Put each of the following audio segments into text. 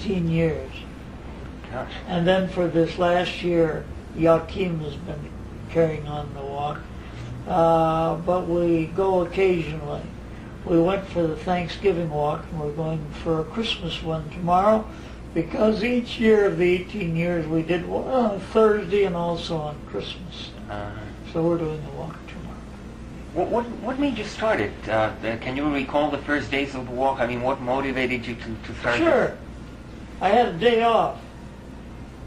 18 years. Gosh. And then for this last year, Joachim has been carrying on the walk. But we go occasionally. We went for the Thanksgiving walk, and we're going for a Christmas one tomorrow, because each year of the 18 years we did one on Thursday and also on Christmas. So we're doing the walk tomorrow. What made you start it? Can you recall the first days of the walk? I mean, what motivated you to start it? Sure. I had a day off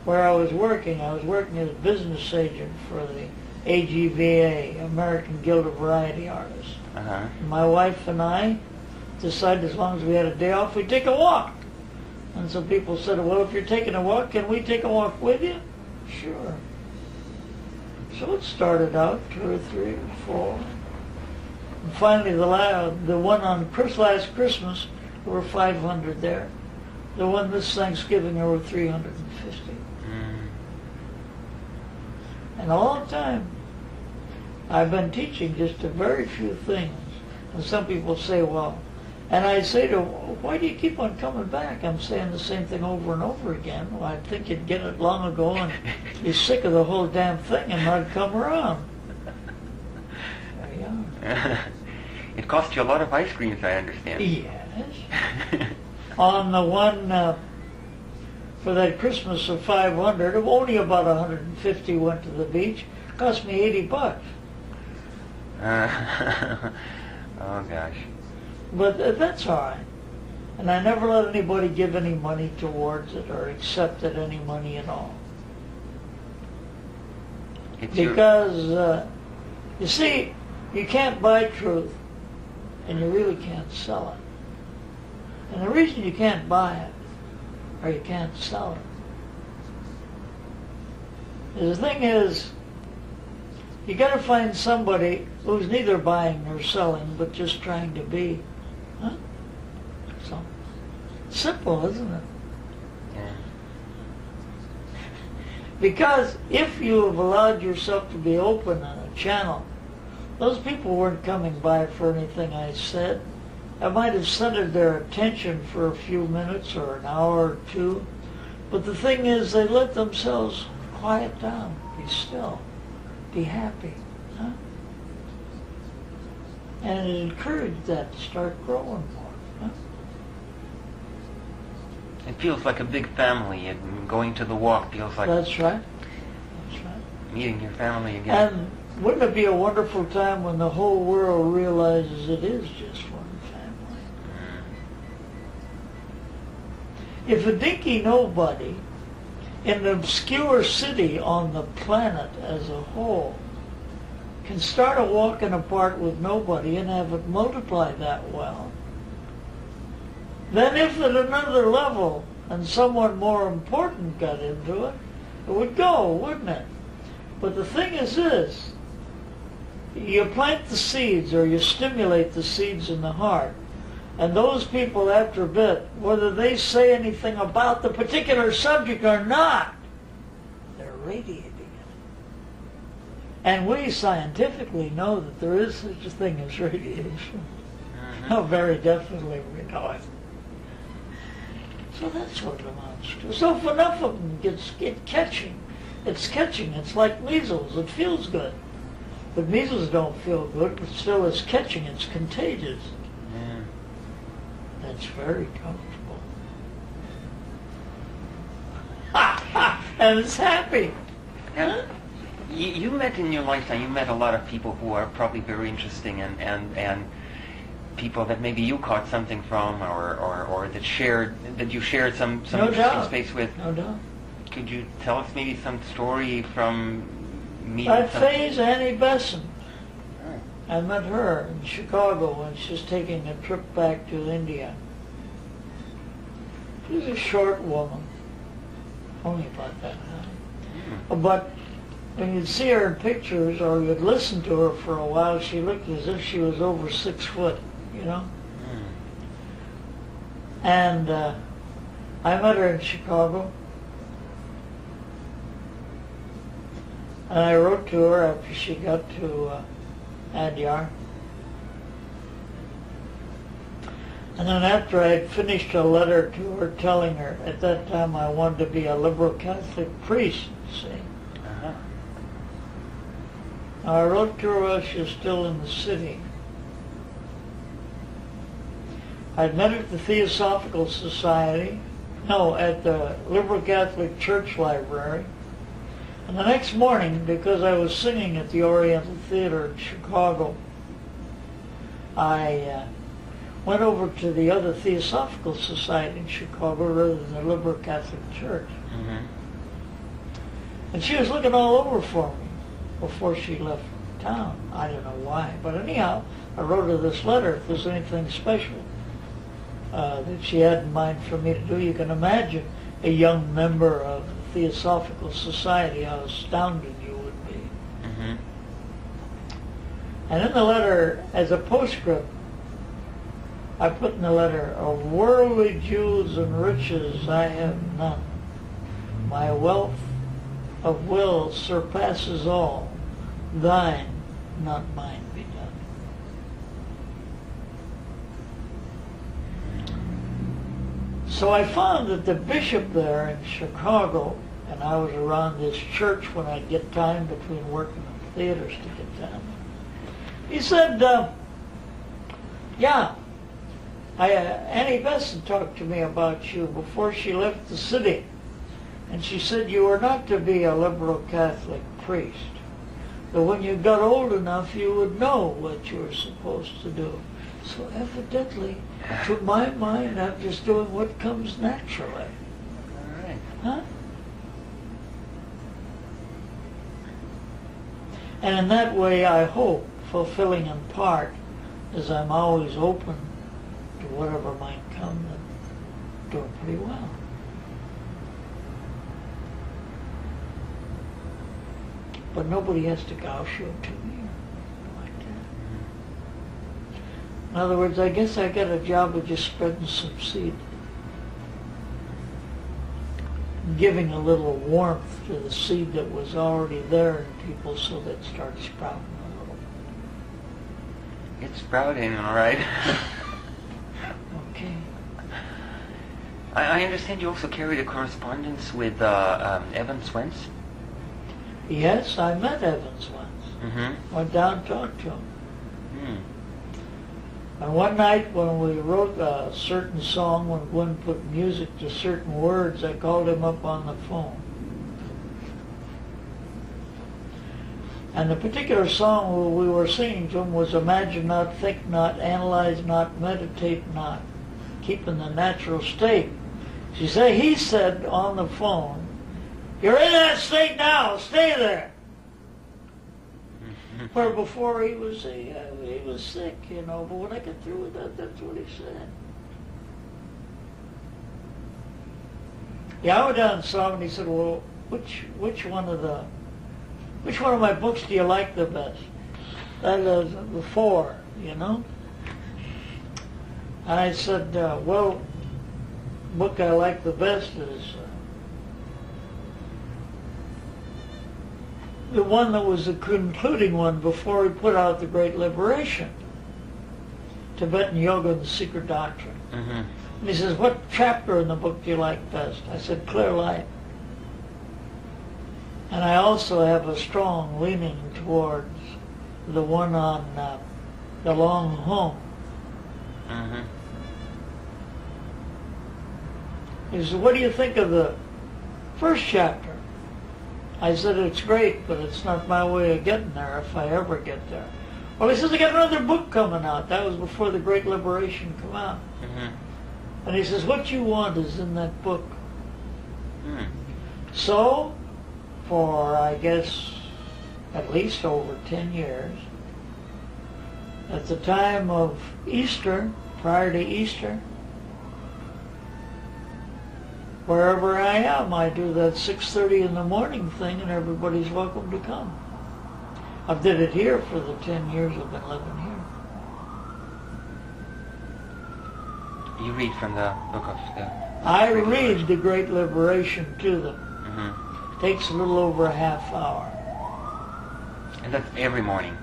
where I was working. I was working as a business agent for the AGVA, American Guild of Variety Artists. My wife and I decided as long as we had a day off, we'd take a walk. And so people said, well, if you're taking a walk, can we take a walk with you? Sure. So it started out 2 or 3 or 4. And finally, the one on last Christmas, there were 500 there. The one this Thanksgiving, there were 350. And all the time, I've been teaching just a very few things. And some people say, well, and I say to them, why do you keep on coming back? I'm saying the same thing over and over again. Well, I think you'd get it long ago and be sick of the whole damn thing and not come around. There you are. It cost you a lot of ice creams, I understand. Yes. On the one for that Christmas of 500, only about 150 went to the beach. Cost me $80. Oh gosh. But that's all right. And I never let anybody give any money towards it or accepted any money at all. Because, you see, you can't buy truth and you really can't sell it. And the reason you can't buy it or you can't sell it is the thing is, you got to find somebody who's neither buying nor selling, but just trying to be. Huh? So, simple, isn't it? Yeah. Because if you have allowed yourself to be open on a channel, those people weren't coming by for anything I said. I might have centered their attention for a few minutes or an hour or two, but the thing is they let themselves quiet down, be still, be happy. Huh? And it encouraged that to start growing more. Huh? It feels like a big family, and going to the walk feels like That's right. That's right. meeting your family again. And wouldn't it be a wonderful time when the whole world realizes it is just one family? If a dinky nobody in an obscure city on the planet as a whole can start a walking apart with nobody and have it multiply that well, then if at another level and someone more important got into it, it would go, wouldn't it? But the thing is this, you plant the seeds or you stimulate the seeds in the heart, and those people after a bit, whether they say anything about the particular subject or not, they're radiating it. And we scientifically know that there is such a thing as radiation. Oh, very definitely we know it. So that's what it amounts to. So if enough of them get catching, it's like measles, it feels good. But measles don't feel good, but still it's catching, it's contagious. Yeah. That's very comfortable. And it's happy. Now, you met in your lifetime, you met a lot of people who are probably very interesting and people that maybe you caught something from or that you shared some No interesting doubt. space with. No doubt. Could you tell us maybe some story from meeting That some... phase, Annie Besson. I met her in Chicago when she was taking a trip back to India. She was a short woman, only about that high. But when you'd see her in pictures or you'd listen to her for a while, she looked as if she was over 6 foot, you know? And I met her in Chicago. And I wrote to her after she got to Adyar. And then after I had finished a letter to her telling her, at that time I wanted to be a liberal Catholic priest, see. Uh-huh. I wrote to her while she was still in the city. I'd met at the Theosophical Society, at the Liberal Catholic Church Library. And the next morning, because I was singing at the Oriental Theater in Chicago, I went over to the other Theosophical Society in Chicago rather than the Liberal Catholic Church. Mm-hmm. And she was looking all over for me before she left town. I don't know why. But anyhow, I wrote her this letter if there's anything special that she had in mind for me to do. You can imagine a young member of the Theosophical Society, how astounded you would be. Mm-hmm. And in the letter, as a postscript, I put in the letter, of worldly jewels and riches I have none. My wealth of will surpasses all. Thine, not mine, be done. So I found that the bishop there in Chicago, and I was around this church when I'd get time between working in theaters to get down. He said, Annie Besson talked to me about you before she left the city. And she said you were not to be a liberal Catholic priest. But when you got old enough, you would know what you were supposed to do. So evidently, to my mind, I'm just doing what comes naturally. All right. Huh? And in that way, I hope, fulfilling in part, as I'm always open to whatever might come, and doing pretty well. But nobody has to gouge you to me like that. In other words, I guess I got a job of just spreading some seed. Giving a little warmth to the seed that was already there in people so that it starts sprouting a little. It's sprouting, all right. Okay. I understand you also carried a correspondence with Evan Swens. Yes, I met Evans once. Mm-hmm. Went down and talked to him. Mm. And one night when we wrote a certain song, when Gwen put music to certain words, I called him up on the phone. And the particular song we were singing to him was Imagine Not, Think Not, Analyze Not, Meditate Not, Keep in the Natural State. He said on the phone, you're in that state now, stay there. Where before he was sick, but when I got through with that, that's what he said. Yeah, I went down and saw him and he said, well, which one of my books do you like the best? That is the four, And I said, well, the book I like the best is the one that was the concluding one before he put out The Great Liberation, Tibetan Yoga and the Secret Doctrine. Mm-hmm. And he says, what chapter in the book do you like best? I said, Clear Light. And I also have a strong leaning towards the one on the long home. Mm-hmm. He said, what do you think of the first chapter? I said, it's great, but it's not my way of getting there if I ever get there. Well, he says, I got another book coming out. That was before The Great Liberation come out. Mm-hmm. And he says, what you want is in that book. Mm. So, for, I guess, at least over 10 years, at the time of Easter, prior to Easter, wherever I am, I do that 6:30 in the morning thing, and everybody's welcome to come. I've did it here for the 10 years I've been living here. You read from the book of the... I read The Great Liberation to them. Mm-hmm. Takes a little over a half hour. And that's every morning?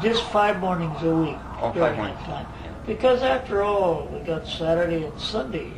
Just 5 mornings a week. Oh, 5 during mornings. that time. Yeah. Because after all, we got Saturday and Sunday,